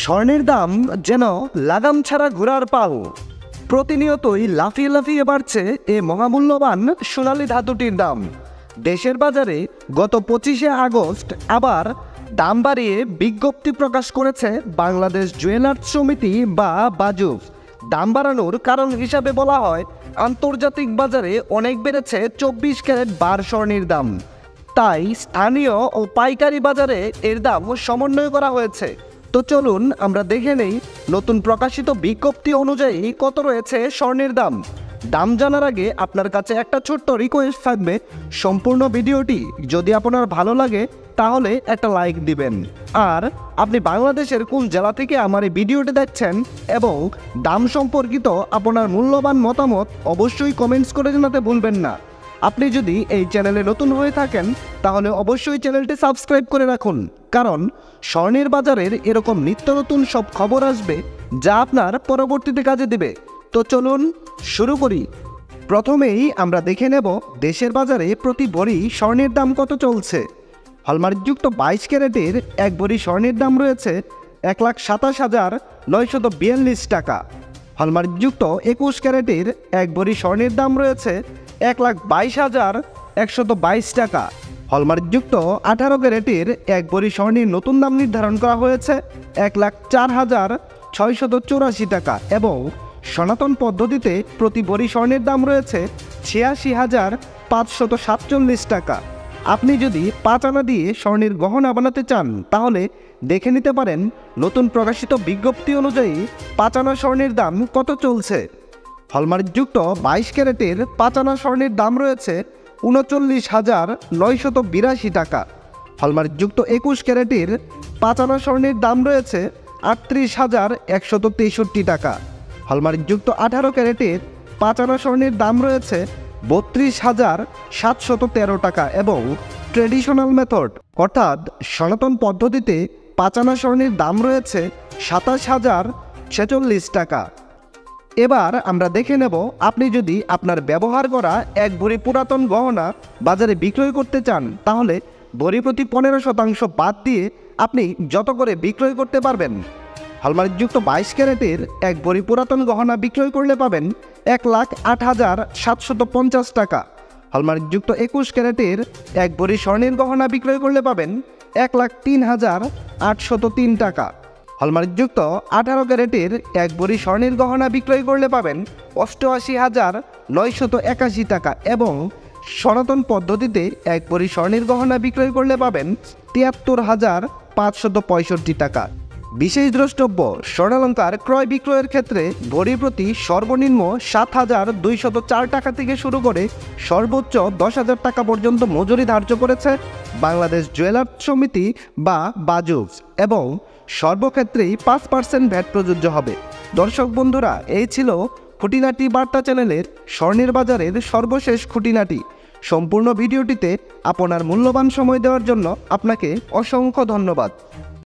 স্বর্ণের দাম যেন লাগাম ছাড়া ঘোড়ার পাও। প্রতিনিয়তই লাফিয়ে লাফিয়ে বাড়ছে এ মহামূল্যবান সোনালী ধাতুটির দাম। দেশের বাজারে গত 25শে আগস্ট আবার দাম বাড়িয়ে বিজ্ঞপ্তি প্রকাশ করেছে বাংলাদেশ জুয়েলার্স সমিতি বা বাজুফ। দাম বাড়ানোর কারণ হিসাবে বলা হয়, আন্তর্জাতিক বাজারে অনেক বেড়েছে 24 ক্যারেট বার স্বর্ণের দাম, তাই স্থানীয় ও পাইকারি বাজারে এর দাম সমন্বয় করা হয়েছে। তো চলুন আমরা দেখে নেই নতুন প্রকাশিত বিজ্ঞপ্তি অনুযায়ী কত রয়েছে স্বর্ণের দাম। দাম জানার আগে আপনার কাছে একটা ছোট্ট রিকোয়েস্ট থাকবে, সম্পূর্ণ ভিডিওটি যদি আপনার ভালো লাগে তাহলে একটা লাইক দিবেন। আর আপনি বাংলাদেশের কোন জেলা থেকে আমার এই ভিডিওটি দেখছেন এবং দাম সম্পর্কিত আপনার মূল্যবান মতামত অবশ্যই কমেন্টস করে জানাতে ভুলবেন না। আপনি যদি এই চ্যানেলে নতুন হয়ে থাকেন তাহলে অবশ্যই চ্যানেলটি সাবস্ক্রাইব করে রাখুন, কারণ স্বর্ণের বাজারের এরকম নিত্য নতুন সব খবর আসবে যা আপনার পরবর্তীতে কাজে দেবে। তো চলুন শুরু করি। প্রথমেই আমরা দেখে নেব দেশের বাজারে প্রতি ভরি স্বর্ণের দাম কত চলছে। হলমার্কযুক্ত 22 ক্যারেটের এক ভরি স্বর্ণের দাম রয়েছে 1,27,942 টাকা। হলমার্কযুক্ত 21 ক্যারেটের এক ভরি স্বর্ণের দাম রয়েছে 1,22,122 টাকা। হলমার্কযুক্ত 18 ক্যারেটের এক ভরি স্বর্ণের নতুন দাম নির্ধারণ করা হয়েছে 1,04,684 টাকা এবং সনাতন পদ্ধতিতে প্রতি ভরি স্বর্ণের দাম রয়েছে 86,547 টাকা। আপনি যদি 5 আনা দিয়ে স্বর্ণের গহনা বানাতে চান তাহলে দেখে নিতে পারেন নতুন প্রকাশিত বিজ্ঞপ্তি অনুযায়ী 5 আনা স্বর্ণের দাম কত চলছে। হলমার্কযুক্ত 22 ক্যারেটের 5 আনা স্বর্ণের দাম রয়েছে 39,982 টাকা। হলমার্কযুক্ত 21 ক্যারেটের 5 আনা স্বর্ণের দাম রয়েছে 38,163 টাকা। হলমার্কযুক্ত 18 ক্যারেটের 5 আনা স্বর্ণের দাম রয়েছে 32,713 টাকা এবং ট্রেডিশনাল মেথড অর্থাৎ সনাতন পদ্ধতিতে 5 আনা স্বর্ণের দাম রয়েছে 27,046 টাকা। এবার আমরা দেখে নেব, আপনি যদি আপনার ব্যবহার করা এক ভরি পুরাতন গহনা বাজারে বিক্রয় করতে চান তাহলে ভরি প্রতি 15% বাদ দিয়ে আপনি যত করে বিক্রয় করতে পারবেন। হলমার্কযুক্ত 22 ক্যারেটের এক ভরি পুরাতন গহনা বিক্রয় করলে পাবেন 1,08,750 টাকা। হলমার্কযুক্ত 21 ক্যারেটের এক ভরি স্বর্ণের গহনা বিক্রয় করলে পাবেন 1,03,803 টাকা। হলমার্কযুক্ত 18 ক্যারেটের এক ভরি স্বর্ণের গহনা বিক্রয় করলে পাবেন 88,981 টাকা এবং সনাতন পদ্ধতিতে এক ভরি স্বর্ণের গহনা বিক্রয় করলে পাবেন 73,565 টাকা। বিশেষ দ্রষ্টব্য, স্বর্ণালঙ্কার ক্রয় বিক্রয়ের ক্ষেত্রে ভরি প্রতি সর্বনিম্ন 7,204 টাকা থেকে শুরু করে সর্বোচ্চ 10,000 টাকা পর্যন্ত মজুরি ধার্য করেছে বাংলাদেশ জুয়েলার্স সমিতি বা বাজুফ এবং সর্বক্ষেত্রেই 5% ভ্যাট প্রযোজ্য হবে। দর্শক বন্ধুরা, এই ছিল খুঁটিনাটি বার্তা চ্যানেলের স্বর্ণের বাজারের সর্বশেষ খুঁটিনাটি। সম্পূর্ণ ভিডিওটিতে আপনার মূল্যবান সময় দেওয়ার জন্য আপনাকে অসংখ্য ধন্যবাদ।